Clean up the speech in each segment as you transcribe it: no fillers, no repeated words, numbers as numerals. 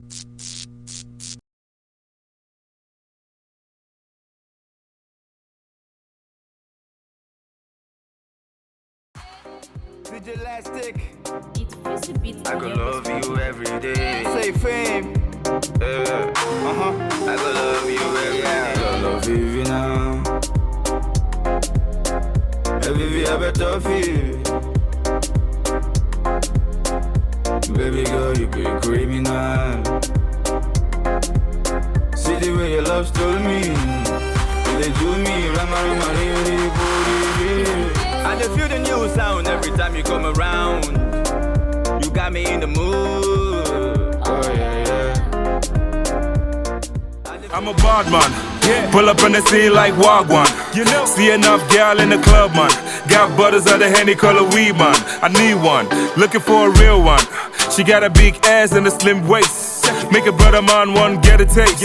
Elastic. I could love you every day. Say fame. I could love you every day. I love you now. Every day I better feel. Baby girl, you be a criminal. See the way your love stole me. They do me, I just feel the new sound every time you come around. You got me in the mood. Oh yeah. I'm a bad man. Yeah. Pull up on the scene like Wagwan. You know, see enough gal in the club, man. Got butters of the Henny color weed, man. I need one, looking for a real one. She got a big ass and a slim waist. Make a brother man one get a taste.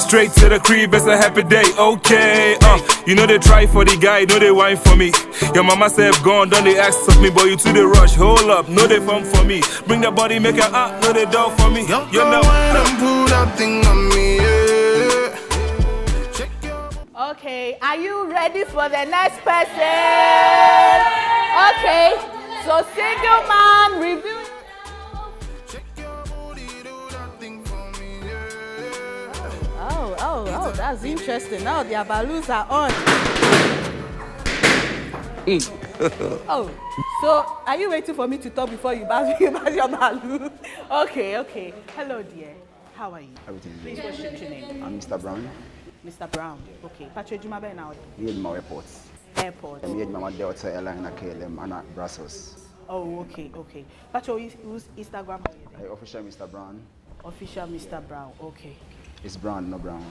Straight to the crib, it's a happy day. Okay, you know they try for the guy, know they whine for me. Your mama said gone, don't they ask of me, boy you to the rush. Hold up, know they fun for me. Bring the body, make her up, know they dog for me. You know and put that thing on me. Okay, are you ready for the next person? Okay, so single man review. Oh, that's interesting. Now the balloons are on. Oh, so are you waiting for me to talk before you buzz your balloon? Okay. Hello, dear. How are you? Everything. Please, what's your name? I'm Mr. Brown. Mr. Brown. Okay. Patrick Jumabe now. We had my airports. Airport. We had my Delta airline at KLM and at Brussels. Oh, okay. Patrick, who's Instagram? Hey, official Mr. Brown. Official Mr. Brown. Okay. It's Brown, no Brown.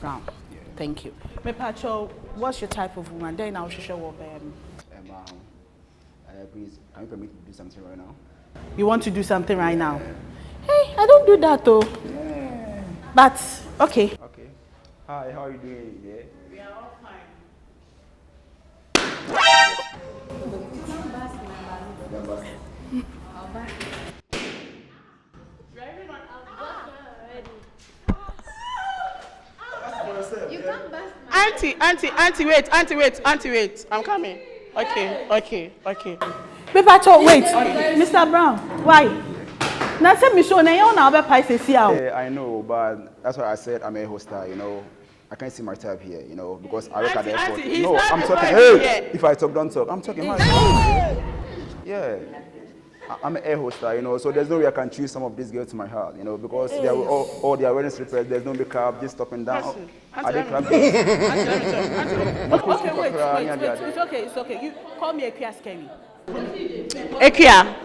Brown. Yeah. Thank you. Me Patrick, what's your type of woman? Then I'll show you. Please, can you permit me to do something right now? You want to do something right now? Hey, I don't do that though. Yeah. But okay. Okay. Hi, how are you doing? Yeah. We are all fine. Auntie, wait. I'm coming. Okay. Patrick, wait. Mr. Brown, why? Now say me show na you na be price here. Yeah, I know, but that's why I said I'm a hoster, you know. I can't see my type here, you know, because I work at the airport. No, I'm talking. Hey, if I talk, don't talk. I'm talking. Yeah, I'm an air hoster, you know, so there's no way I can choose some of these girls to my heart, you know, because they are all they are wearing slippers. There's no makeup, just up and down. I didn't clap. Okay, wait. It's okay. You call me Ekia Scary. Ekia.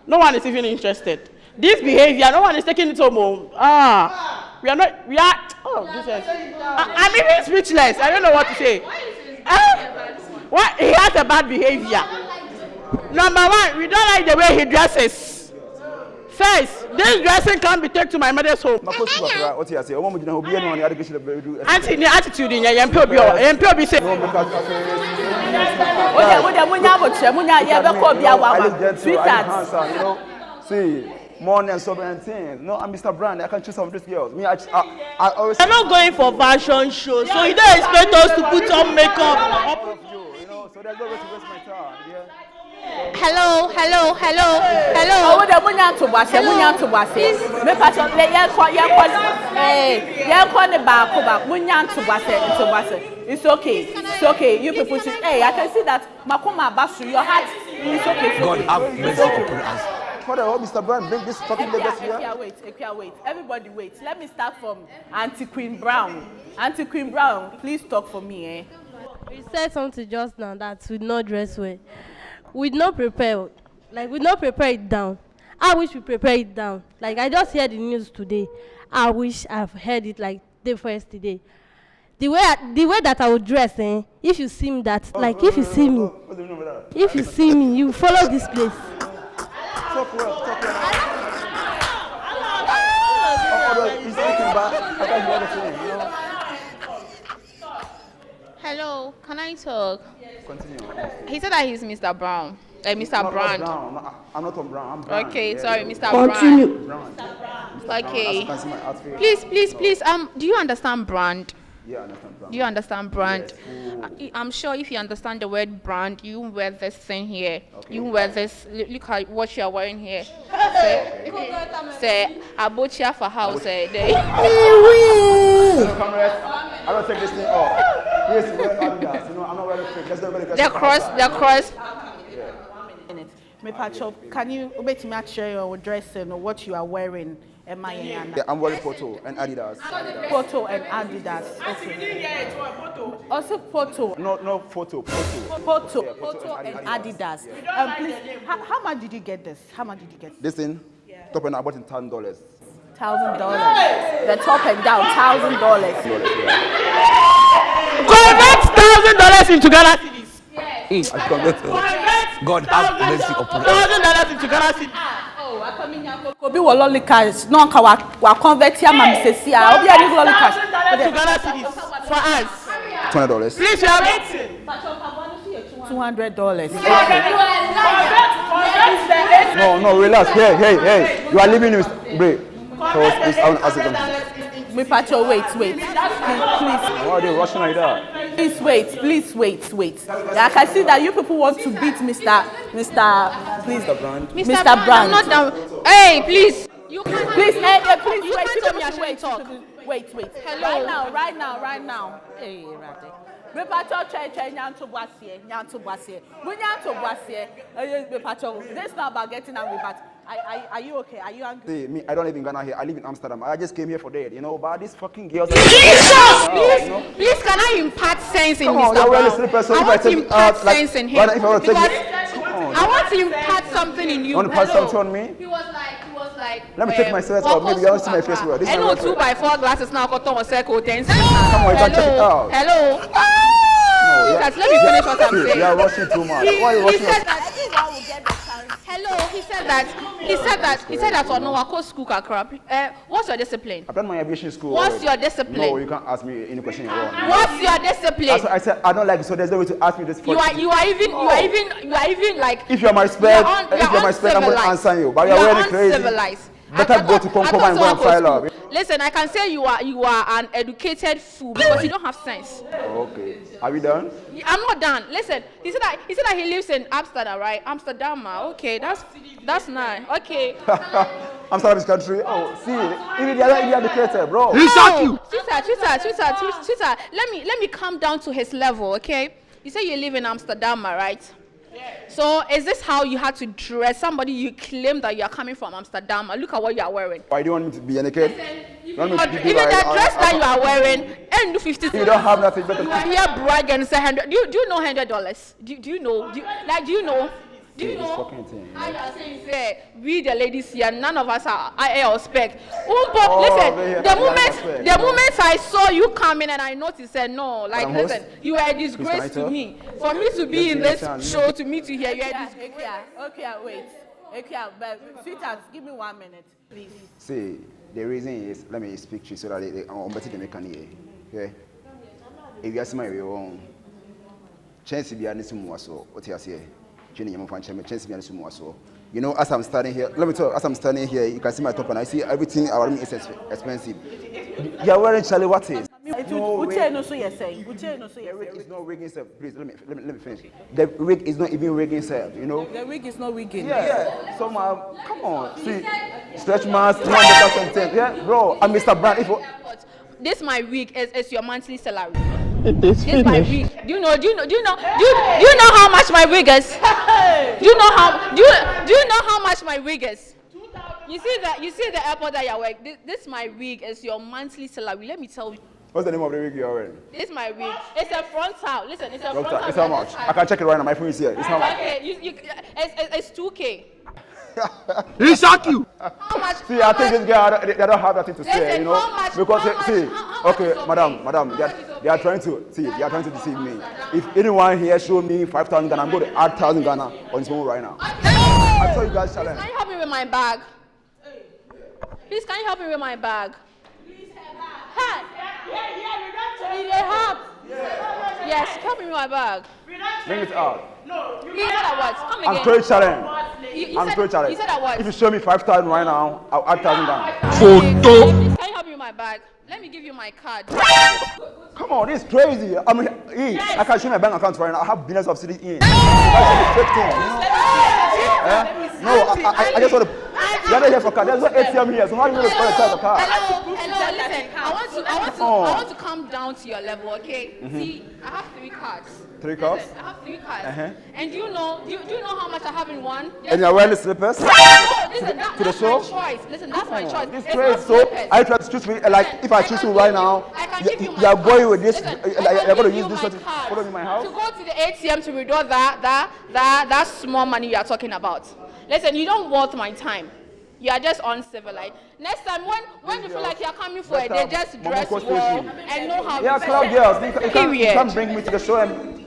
No one is even interested. This behavior, no one is taking it home. We are. Oh, Jesus. I'm even speechless. I don't know what to say. What? He has a bad behavior. Number one, we don't like the way he dresses. First, this dressing can't be taken to my mother's home. What you say? Auntie, the attitude in your MPOB say. See, morning and sober and things. No, I'm Mr. Brand. I can choose some of these girls. Me, I always. We're not going for fashion shows, so you don't expect us to put on makeup. You know, so there's no way to waste my time. Yeah. Hello. It's okay. You people say, hey, I can see that Makoma Basu, your heart. It's okay. God have mercy upon us. Mr. Brown, bring this fucking Lagos here. Ekia, wait. Everybody wait. Let me start from Auntie Queen Brown. Auntie Queen Brown, please talk for me, eh? We said something just now that we not dress well. We not prepare. Like, we not prepare it down. I wish we prepare it down. Like, I just heard the news today. I wish I've heard it like the first day. The way that I would dress, if you see me that, like, if you see me, you follow this place. Talk well. Hello, can I talk? Continue. He said that he's Mr. Brown. Mr. Not Brand. Brown. I'm not on Brown. I'm Brand. Okay, Yeah, sorry, yeah. Mr. Continue. Brown. Okay. As you can see my outfit. Please, do you understand brand? Yeah, I understand Brown. Do you understand brand? Yes. I'm sure if you understand the word brand, you wear this thing here. You wear this. Look at what you are wearing here. Say, Abochia for house. Hello, comrades. I don't take this thing off. Yes, wear Adidas. You know, I'm not wearing fake. Let's not wear The cross. Me Pacho, can you wait me share your dressing or what you are wearing? Yeah, I'm wearing Poto and Adidas. Poto and Adidas. Okay. Also Poto. No photo. Poto. Yeah, Poto and Adidas. Yeah. Please, how much did you get this? How much did you get? This thing, top and I bought in $1,000. $1,000. The top and down, $1,000. Convert $1,000 into Ghana cedis. I convert. God have mercy upon us. $1,000 into Ghana cedis. Obi wo lolly cash no ka wa convert ya ma msesi a obi ani lolly cash $1,000 to Ghana cedis for us. $200. Please, you are waiting. $200. No, relax. Hey. You are leaving me. Break. So it's I want to ask you something. Me Pacho, wait. Please. Why are they rushing like that? Please wait. I can see that you people want to beat Mr. Brand. Mr. I'm Brand. not down. Hey, please. You can. Please, You wait. can't You tell me I people shouldn't talk. Wait. Hello. Right now. Hey, Rade. Me Pacho, nyanto boasie. Me Pacho, this is not about getting angry, but are you okay? Are you angry? See, me, I don't live in Ghana here. I live in Amsterdam. I just came here for that, you know. But these fucking girls. Please, can I impart sense in Come Mr. on, you're wearing a Brown? slipper, so I if I want to take it impart out, like, sense in him. why if I were to take Because it, come on. I want to impart something in you. You want to pass something on me? He was like. Let me take my sweater off. Maybe you don't see my face well. This is my no reference. 2x4 glasses now. Come on, you can check it out. Hello. Let me finish what I'm saying. You are rushing too much. Why are you rushing? Hello. He said that on our school crap. What's your discipline? I've done my aviation school. What's your discipline? No, you can't ask me any question you want. What's your discipline? That's what I said. I don't like it, so there's no way to ask me this. You are even like. If you're my spec, I'm going to answer you. But you're really crazy. Uncivilized. Better go to Concom and go and file up. Listen, I can say you are an educated fool because you don't have sense. Okay. Are we done? I'm not done. Listen, he said that he lives in Amsterdam, right? Amsterdam. Okay, that's nice. Okay. Amsterdam is country. Oh, see, even they are educated, bro. He shot you. Twitter. Let me come down to his level, okay? You say you live in Amsterdam, right? So is this how you had to dress? Somebody you claim that you are coming from Amsterdam. Look at what you are wearing. Why do you want me to be naked? Even the dress that you are wearing, and do 50. You don't have nothing better. You are here brag and say $100. Do you know $100? Do you know? Do you know? Do you know? I are saying, we the ladies here, none of us are or spec. Listen, the moment I saw you coming and I noticed, said no, like listen, you are a disgrace to me. For me to be in this show, to me to hear you. Okay, wait. Okay, but sweetheart, give me 1 minute, please. See, the reason is, let me speak to you so that they make an ear. Okay? If you ask my own, chance to be honest, what you say. You know, as I'm standing here, let me tell you, as I'm standing here, you can see my top and I see everything around me is expensive. You are wearing Charlie, what is? No wig is not rigging itself. Please, let me finish. The wig is not even rigging itself, you know? The wig is not wigging. Yeah. So, come on. See, stretch mask, 200%. Yeah, bro, I'm Mr. Brand. This my wig is your monthly salary. This is my wig. Do you know how much my wig is? Do you know how much my wig is? You see the airport that you're wearing. This my wig is your monthly salary. Let me tell you. What's the name of the wig you're wearing? This is my wig. It's a frontal. Listen, it's a frontal. It's how much? I can check it right now. My phone is here. It's how much? Okay, it's 2K. He shot you. How much? See, I think this guy, they don't have nothing to say, Listen, you know, because madam, they are trying to deceive me. If anyone here show me 5,000 Ghana, I'm going to add 1,000 Ghana on his phone right now. I tell you guys, challenge. Can you help me with my bag? Please, can you help me with my bag? Hey, help. Yes, come in my bag. Bring it out. No, you said that what? Come again. I'm straight challenge. I'm straight challenge. You said that what? If you show me 5,000 right now, I'll add 1,000 down. Photo. Please, can you help me with my bag? Let me give you my card. Come on, this is crazy. I mean, I can show my bank account right now. I have billions of cities in. That's a fake thing. No, I just want to. You're not here for card. There's no ATM here, so how are you going to spend a time for card? Hello, listen. I want to come down to your level, okay? See, I have 3 cards. 3 cards? Listen, I have 3 cards. And do you know how much I have in one? And you're wearing the slippers? No, listen, that's my choice. Listen, that's my choice. This crazy. So I try to choose me. Like if I choose you right now, you're going with this. You're going to use this to follow me in my house. To go to the ATM to withdraw that small money you are talking about. Listen, you don't want my time. You are just uncivilized. Next time, when you feel like you're coming for a day, just dress well and know how to yeah, club girls, you can't bring me to the show and...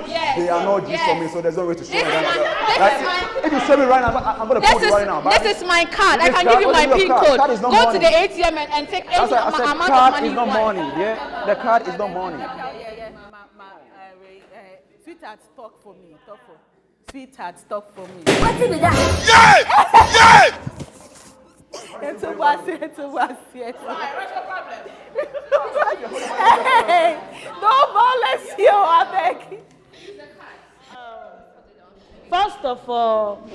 Yes. They are not G's for me, so there's no way to show them. If you show me right now, I'm going to put it right now. This is my card. I can give you my PIN code. Go to the ATM and take any amount of money. Card is not money. Yeah, the card is not money. Sweetheart, talk for me. Sweetheart, talk for me. What did that? It's a was. Hey, no violence here, I beg. First of all,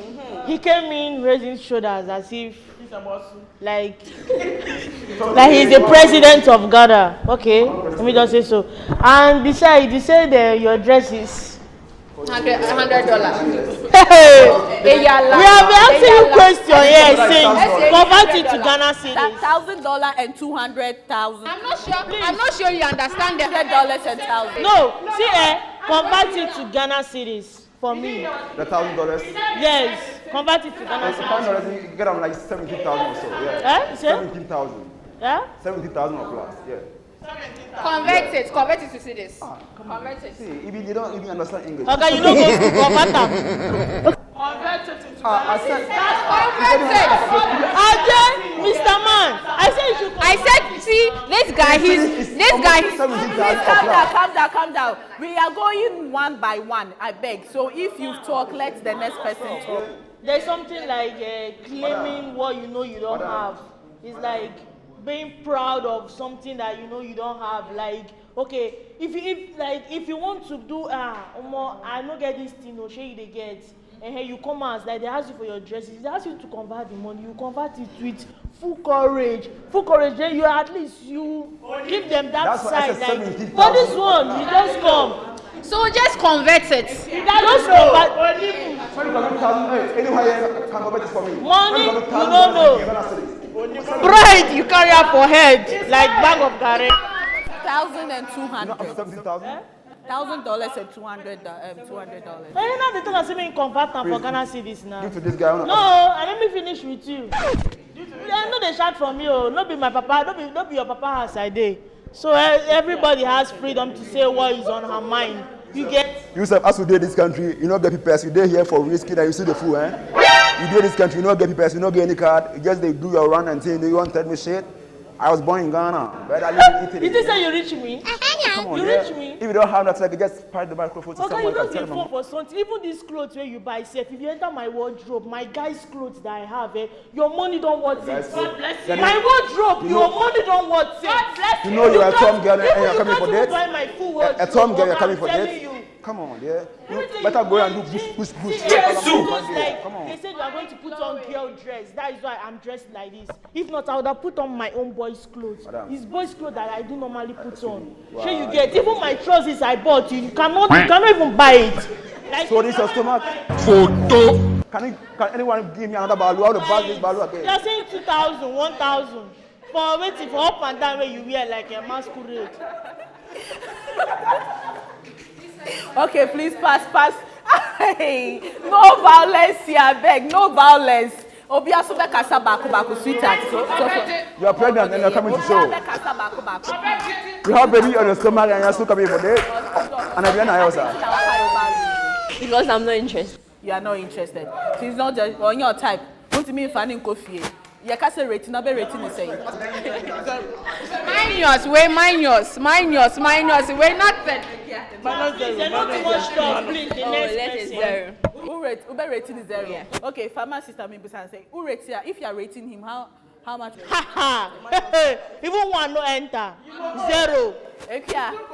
he came in raising shoulders as if like he's the president of Ghana. Okay, let me just say so. And besides, he said your dress is $100. Hey, we have been asking you question here since. Convert it to Ghana cedis. $1,000 and 200,000. I'm not sure you understand the $100 and 1,000. No, see, convert it to Ghana cedis for me. The $1,000. Yes, convert it to Ghana cedis. $1,000, you get them like 17,000 or so. Yeah. 17,000. Yeah. 17,000 or plus. Yeah. Convert it to cedis. Convert it. See, if you don't even understand English. Okay, you don't go to convert them. Convert it into Mr. Man, I said you should. I said, see, this guy. Calm down. We are going one by one, I beg. So if you talk, let the next person talk. There's something like claiming what you know you don't have. It's like being proud of something that you know you don't have. Like, okay, if you want to do I don't get this thing, show you they get. And here you come out, like they ask you for your dresses, they ask you to convert the money, you convert it with full courage, then you at least you give them that side. Like, for this one, you just come. So just convert it. Just convert. Money, you don't know. Bride, you carry up for head like bag of garri. $1,200. $1,000 and $200. Hey, now the thing I say convert them for Ghana cedis now. Give to this guy. No, and let me finish with you. I know they shout from you. Not be my papa. Not be your papa as I did. So everybody has freedom to say what is on her mind. You get. You said as you did this country, you don't get people. You did here for risky that you see the fool, eh? You did this country, you don't get people. You don't get any card. You just they do your run and say, do you want to tell me shit? I was born in Ghana, but I live in Italy. Did you say you reach me? Come on, you reach me? If you don't have that, like, just pass the microphone to someone. Okay, you don't need phone for something. Even these clothes where you buy, safe. If you enter my wardrobe, my guy's clothes that I have, your money don't worth it. God bless you. My wardrobe, your money don't worth it. God bless you. You know you're a Tom girl and you're coming for that. A Tom girl, you're coming for that. Come on, yeah. You better go and do push. Come on. They said you are going to put on girl dress. That is why I'm dressed like this. If not, I would have put on my own boys' clothes. It's boys' clothes that I do normally put on. Wow. Sure, you get. Even my trousers I bought, you cannot even buy it. Like, so this is your stomach. Photo. Can anyone give me another balloon? How to buy this balloon again? You're saying 2,000, 1,000 for waiting for up and down where you wear like a masquerade. Okay, please pass. Hey, no violence here, beg. No violence. Obiasuba kasa baku sweetheart. You are pregnant and you're coming to show. You have baby on your stomach and you're still coming for this. And I'm because I'm not interested. You are not interested. She's not just on your type. What do you mean finding coffee? You can't say rating. Not be rating is saying. Minus, way minus. Way nothing. Let's zero. Who rating is zero? Yeah. Okay, pharmacist I mean say who rates here? If you are rating him, how much? Even one no enter. Zero.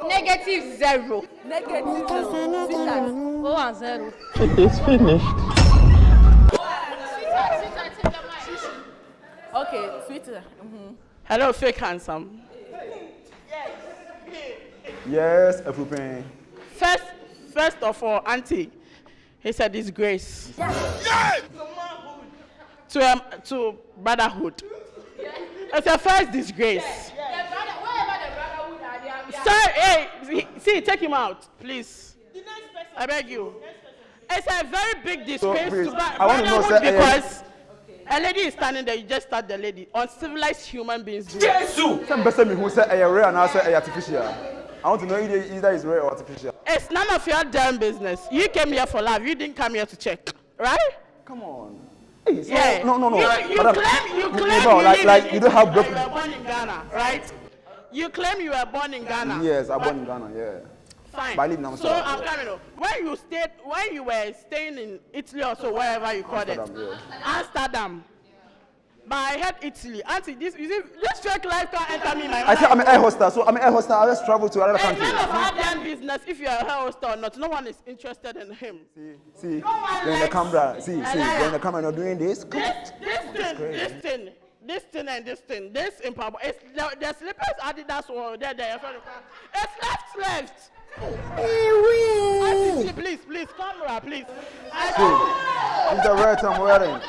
Negative zero. Negative zero. Oh, and zero. It is finished. Okay, sweeter. Hello, fake handsome. Yes, everything. First of all, auntie, he's a disgrace. Yes! To brotherhood. It's a first disgrace. Sir, hey, see, take him out, please. I beg you. It's a very big disgrace So, to I want to know, sir, because a lady is standing there, you just start the lady. Uncivilized human beings do it. Jesus! Some person who say a real and I say artificial. I want to know either is real or artificial. It's none of your damn business. You came here for love. You didn't come here to check, right? Come on. Hey, so, Yeah. No. You Madam, claim no, like you don't have you broken. were born in Ghana, right? You claim you were born in Ghana. Yes, I born in Ghana. Yeah. Fine. But I live in So Amsterdam. I'm coming on. When you were staying in Italy or so, wherever you call it, Amsterdam, Amsterdam. But I heard Italy. Auntie, this fake life can't enter me. I said I'm an air hostess, so I'm an air hostess. I just travel to another It's country. none of our damn business if you're a hair host or not. No one is interested in him. See, you're in the camera. See, you're in the camera. You're doing this. Come on. This thing, this impossible. It's the slippers Adidas or there. It's left. Auntie, please, camera, please. See, it's the right I'm wearing.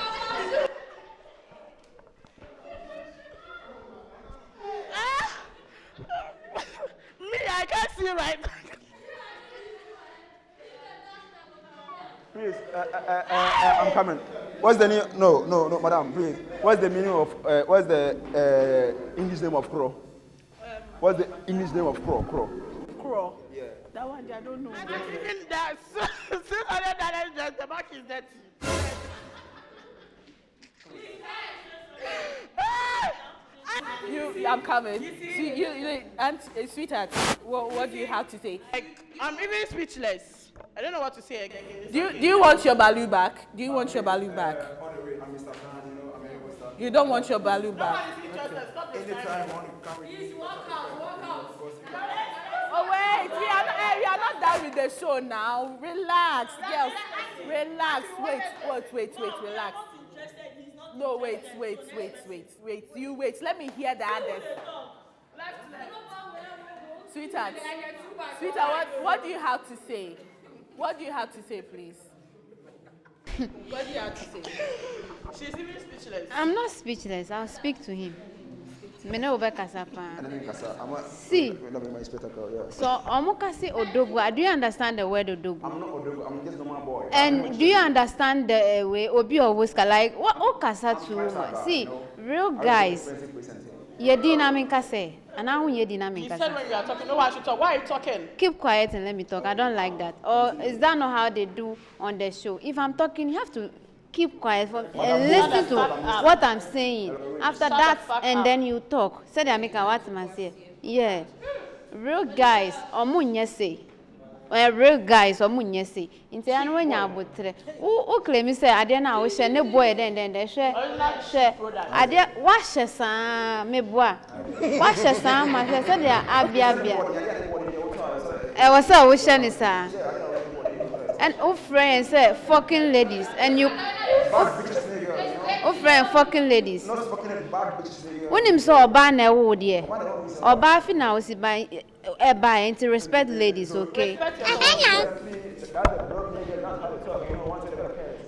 Me, I can't see right. Please, I'm coming. What's the name? No, madam, please. What's the meaning of, what's the English name of crow? What's the English name of crow? Crow. Yeah. That one I don't know. I don't even that. $600 the back is dirty. I'm coming. See, you and sweetheart, what do you have to say? I'm even speechless. I don't know what to say again. Do you want your Ballon back? You don't want your Ballon back? Anytime, walk out. Oh wait, we are not done with the show now. Relax, girls. Relax. Wait. Relax. No, wait. You wait. Let me hear the others. Sweetheart, what do you have to say? What do you have to say, please? What do you have to say? She's even speechless. I'm not speechless. I'll speak to him. Me no over kasapa. See. So, omukasi odogu. Do you understand the word odogu? I'm not Odogo, I'm just a normal boy. And do you understand the way obi or whisker like what okasa to see real guys? Ye dynamic kase. And I ye dynamic You kase. said when you are talking, no one should talk. Why are you talking? Keep quiet and let me talk. I don't like that. Or is that not how they do on the show? If I'm talking, you have to keep quiet and listen to what I'm saying. After that, and then you talk. Say the America what I say. Yeah. Real guys, say. Real guys, say. In the end, when you're who claim say, I didn't know, share no boy, then they share. I did wash a son, me boy. Wash a son, my said, Abia. I was so wishing, sir. And friends say fucking ladies, and you friend fucking ladies. When him saw a ban a wood here, or baffy now see by a buy and to respect ladies, okay?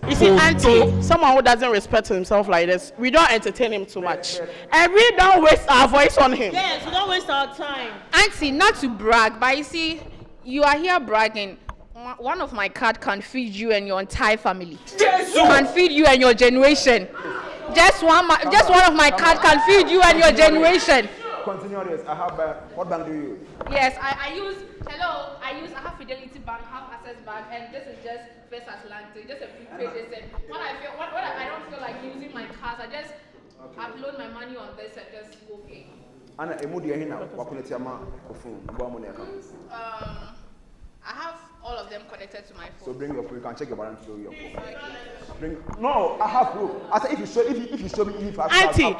You see, auntie, someone who doesn't respect himself like this, we don't entertain him too much. And we don't waste our voice on him. Yes, we don't waste our time. Auntie, not to brag, but you see, you are here bragging. One of my card can feed you and your entire family. Can feed you and your generation. Just one of my card can feed you and your generation. Continue this. I have what bank do you use? Yes, I have Fidelity Bank, have Access Bank, and this is just First Atlantic, just a prepaid. When I don't feel like using my cards, I just upload my money on this and just go pay. Anna, Emudi Hina, Wakunetiama, phone, I have all of them connected to my phone. So bring your phone, you can check your balance through your phone. No, I have proof. I said if you show me if I have Auntie,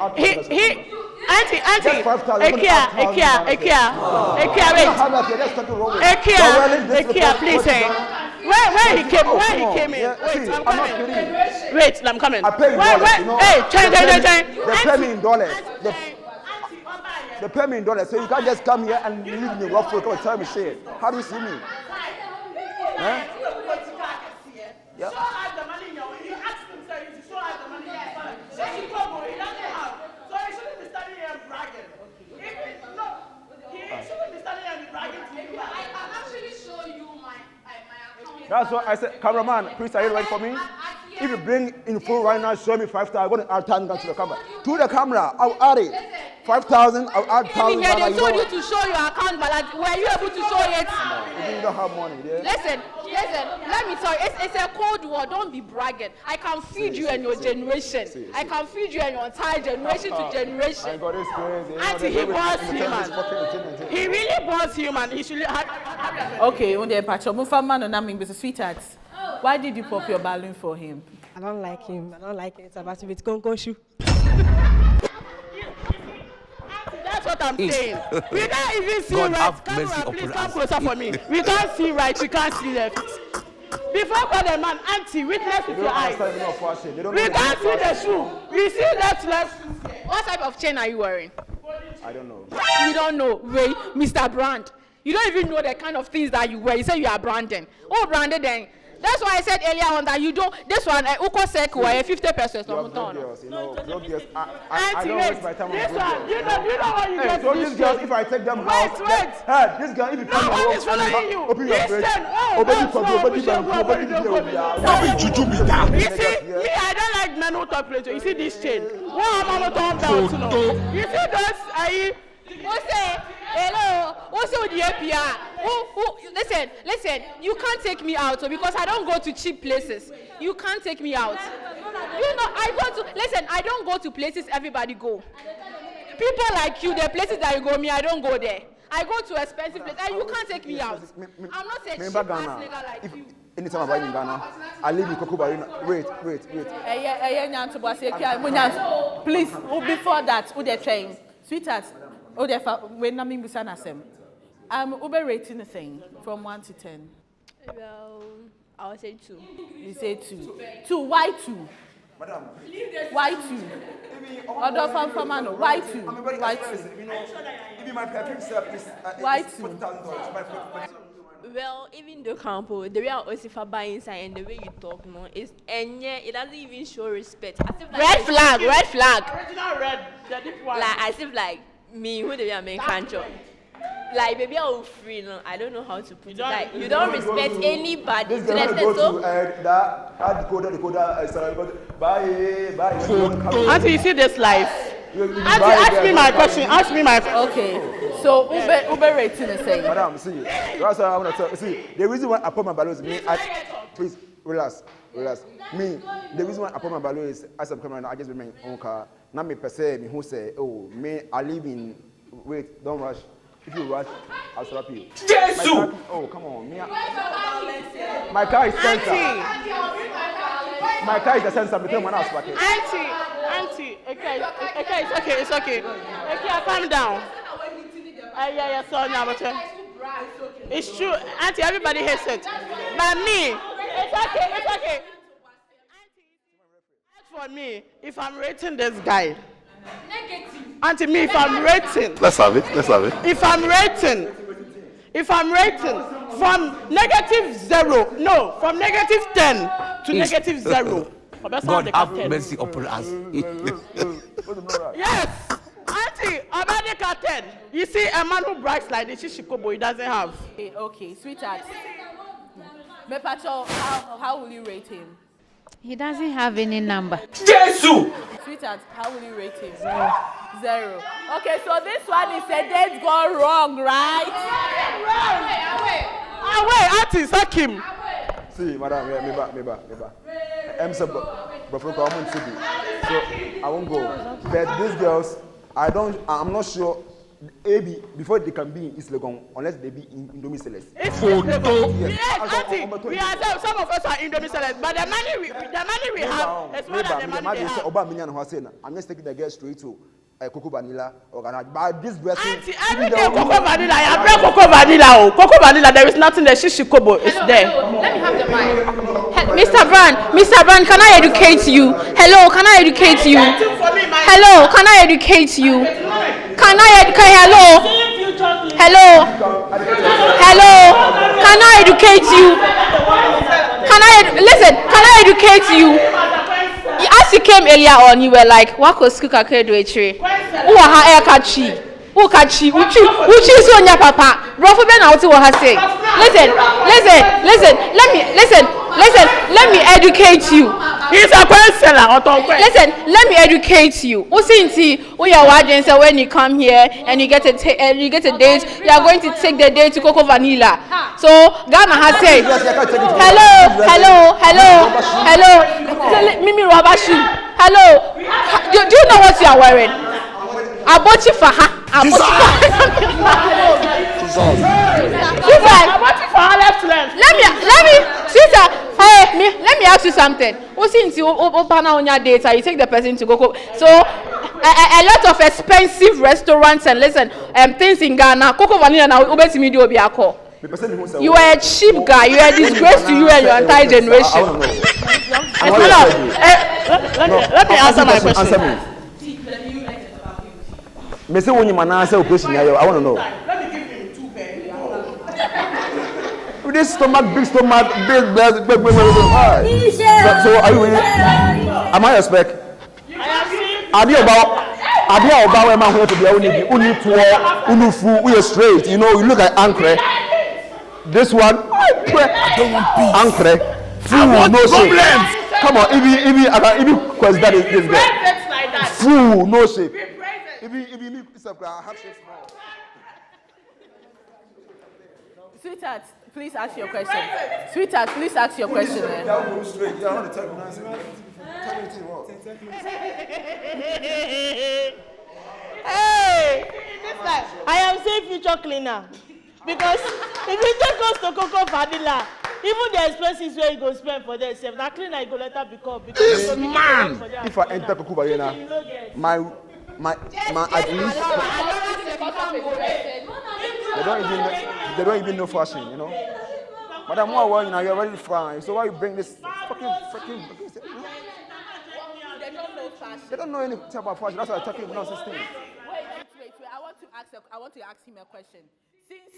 Ekia, please say. Where he came in. Wait, I'm coming. I pay in dollars, you know. Hey, change. They pay me in dollars. They pay me in dollars, so you can't just come here and leave me rough for a tell me shit. How do you see me? Huh? Yeah. Show us the money in your way. You asked him, sir, you show us the money in your way. So he doesn't have. So he shouldn't be standing here and bragging. He shouldn't be standing here and bragging to you. I can actually show you my account. That's what I said. Cameraman, please, are you ready for me? If you bring in full right now, show me 5,000. I'm going to add 1,000 to the camera. To the camera, I'll add it. 5,000, I'll add 1,000. They told you to show your account balance. Were you able to show it? You don't have money. Yeah? Listen. Let me tell you, it's a cold war. Don't be bragging. I can feed you and your generation. I can feed you and your entire generation to generation. I got experience. Auntie, he was human. He really was human. He should have. Okay, on the patch. Mufaman and Naming was a sweetheart. Why did you pop your balloon for him? I don't like him. I don't like it. It's about to be shoe. That's what I'm saying. We can't even see right. Camera, please come closer for me. We can't see right. We can't see left. Before God and man, Auntie, witness with your eyes. We can't see the shoe. We see left. What type of chain are you wearing? I don't know. You don't know. Wait, Mr. Brand. You don't even know the kind of things that you wear. You say you are branding. Oh, branded then. That's why I said earlier on that you don't. This one, Uko Sek, where 50 pesos. You don't waste my time on this one, you know what you get. So these girls, if I take them out, this girl, if you come out, open your face. You see, me, I don't like men who talk plato. You see this chain? One amount of belt, you see those? Hello, also the APR. Listen, you can't take me out because I don't go to cheap places. You can't take me out. You know, I don't go to places everybody go. People like you, the places that you go, me, I don't go there. I go to expensive places and you can't take me out. I'm not a cheap ass nigga like you. Anytime I buy in Ghana, I live in Kokobarina. Wait. Please, before that, who they train? Sweetheart. When I'm in Busanasem, Uber rating the thing from 1 to 10. Well, I would say 2. You say 2. 2. Why 2? Madam. Why 2? Why 2? Why 2? Even my perfume self is why 2? $40,000. Well, even the campo, the way I also for buying inside and the way you talk, no, is and yeah, it doesn't even show respect. Red flag. Original red, the deep one. Like as if like me, who the way I make control. Like baby, I'm free, no. I don't know how to put it. Like you don't respect anybody. This girl go to that decoder. Bye. Auntie, you see this life? Auntie, ask me my question. Okay. So Uber rating is saying. Madam, see, that's what I want to tell you. See, the reason why I put my balloon is me. Please relax. Me, the reason why I put my balloon is as I'm coming, I just remain on car. Not me per se, me who say, oh, me, I live in. Wait, don't rush. If you rush, I'll slap you. Jesus! Oh, come on, me. My car is sensor. My car is the sensor between one house packet. Auntie, okay, it's okay. Okay, calm down. Yeah, sorry, it's true, Auntie. Everybody hates it, but me, it's okay. As for me, if I'm rating this guy, negative. Auntie, me, if I'm rating, let's have it. If I'm rating from -0, no, from -10 to -0. God have mercy upon us. Yes. Auntie, about the curtain. You see, a man who brags like this, he doesn't have. Okay, sweetheart. Mepacho, how will you rate him? He doesn't have any number. Jesus! Sweetheart, how will you rate him? 0. Okay, so this one is a date gone wrong, right? Wait, Auntie, suck him. See, madam, me back. I'm so, but for common to be. So, I won't go. But these girls, I'm not sure. AB before they can be in East Legon unless they be in Indomie sellers. Yes, Auntie, we are some of us are Indomie sellers, but the money we have is more than the money they have. I'm just taking the girls straight to Cocoa Vanilla or but this dressing. Auntie, everything Cocoa Vanilla. I have Cocoa Vanilla. Cocoa Vanilla. There is nothing that Shishikobo is there. Let me have the mic. Mr. Brand, can I educate you? Hello, can I educate you? Hello, can I educate you? Hello, can I educate you? Can I educate you? As you came earlier on, you were like, "Wako skuka kredo etre." Uwa ha ekachi. Uchi so nya papa. Brofo be na uti wo ha say. Listen, let me educate you. He's a penciller. Listen, let me educate you. Say when you come here and you get a date, you are going to take the date to Cocoa Vanilla. So Ghana has said, hello. Mimi Rabashu. Hello. Do you know what you are wearing? Abochi Faha. Let me ask you something. Since you open on your data, you take the person to go. So a lot of expensive restaurants and things in Ghana, Cocoa Vanilla now Ubeti Media Obiako. You are a cheap guy. You are a disgrace to you and your entire generation. Let me answer my question. Me say when you man answer question, I want to know. Let me give him 2 pairs. With this stomach, big stomach, big. So are you? Am I respect? Are you about where man to be? Only to unufu, we are straight. You know, you look at Ankre. This one, I don't want peace. Ankre, full no shape. Come on, if you question that is this guy. Full no shape. If you have shape small. Sweetheart, please ask your question. Sweetheart, please ask your question. Hey, I am saying future cleaner. Because if you take us to Cocoa Vanilla, even the expenses where you go spend for themselves, that cleaner you go later become. This man, if I enter Cocoa Vanilla, my at least they don't even know fashion, you know. But I'm more worried now. You're already fine. So why you bring this fucking? They don't know fashion. They don't know anything about fashion. That's why I'm talking nonsense things. Wait. I want to ask him a question.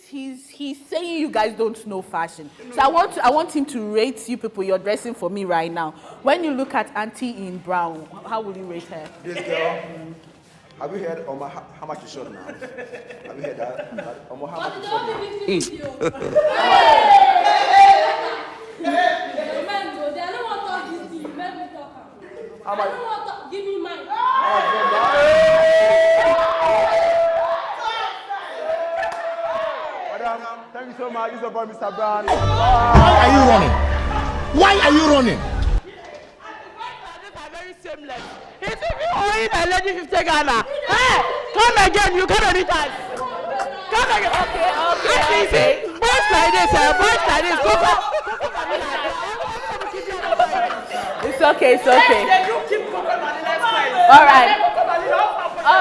Since he's saying you guys don't know fashion, so I want him to rate you people. You're dressing for me right now. When you look at Auntie in brown, how will you rate her? This girl. Have you heard how much you short now? Have you heard that? How much you short now? Give me mine. Madam, thank you so much. This is about Mr. Brown. Why are you running? Why are you running? These are very shameless. He's even owing a lady 50 Ghana. Hey, come again. You come anytime. Come again. Okay. Boys like this. It's okay. All right.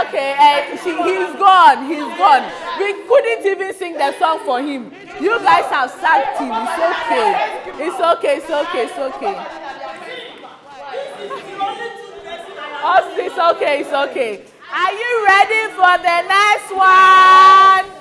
Okay, he's gone. We couldn't even sing the song for him. You guys have sacked him. It's okay. It's okay. Are you ready for the next one?